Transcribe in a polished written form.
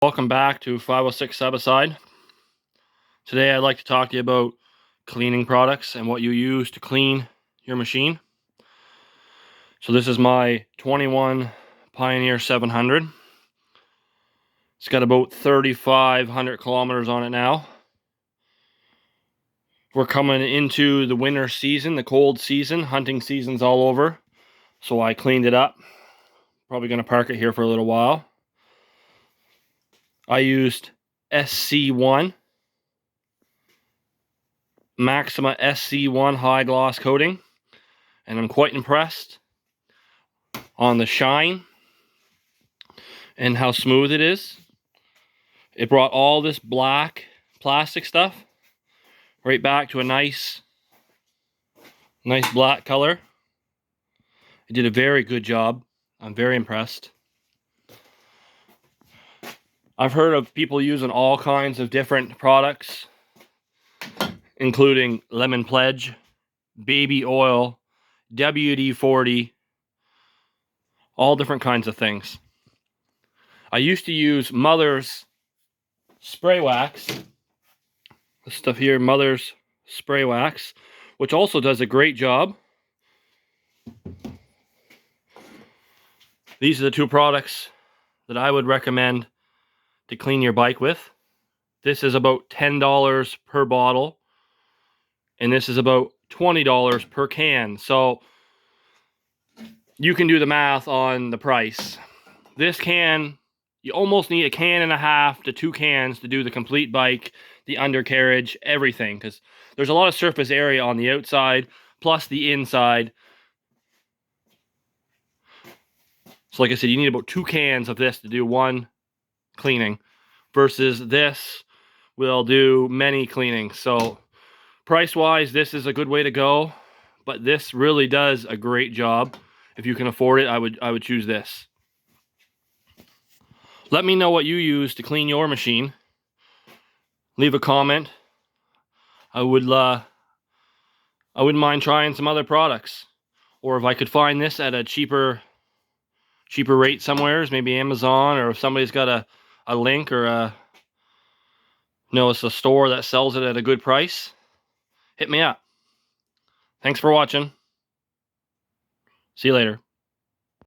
Welcome back to 506 Sub-A-Side. Today I'd like to talk to you about cleaning products and what you use to clean your machine. So this is my 21 Pioneer 700. It's got about 3,500 kilometers on it now. We're coming into the winter season, the cold season. Hunting season's all over. So I cleaned it up. Probably going to park it here for a little while. I used SC1. Maxima SC1 high gloss coating, and I'm quite impressed on the shine and how smooth it is. It brought all this black plastic stuff right back to a nice black color. It did a very good job. I'm very impressed. I've heard of people using all kinds of different products, including Lemon Pledge, baby oil, WD-40, all different kinds of things. I used to use Mother's spray wax. This stuff here, Mother's spray wax, which also does a great job. These are the two products that I would recommend to clean your bike with. This is about $10 per bottle, and this is about $20 per can. So you can do the math on the price. This can, you almost need a can and a half to 2 cans to do the complete bike, the undercarriage, everything, because there's a lot of surface area on the outside plus the inside. So like I said, you need about 2 cans of this to do one cleaning, versus this will do many cleanings. So price wise, this is a good way to go, but this really does a great job. If you can afford it, I would choose this. Let me know what you use to clean your machine. Leave a comment. I wouldn't mind trying some other products, or if I could find this at a cheaper rate somewhere, maybe Amazon, or if somebody's got a link, or it's a store that sells it at a good price, hit me up. Thanks for watching. See you later.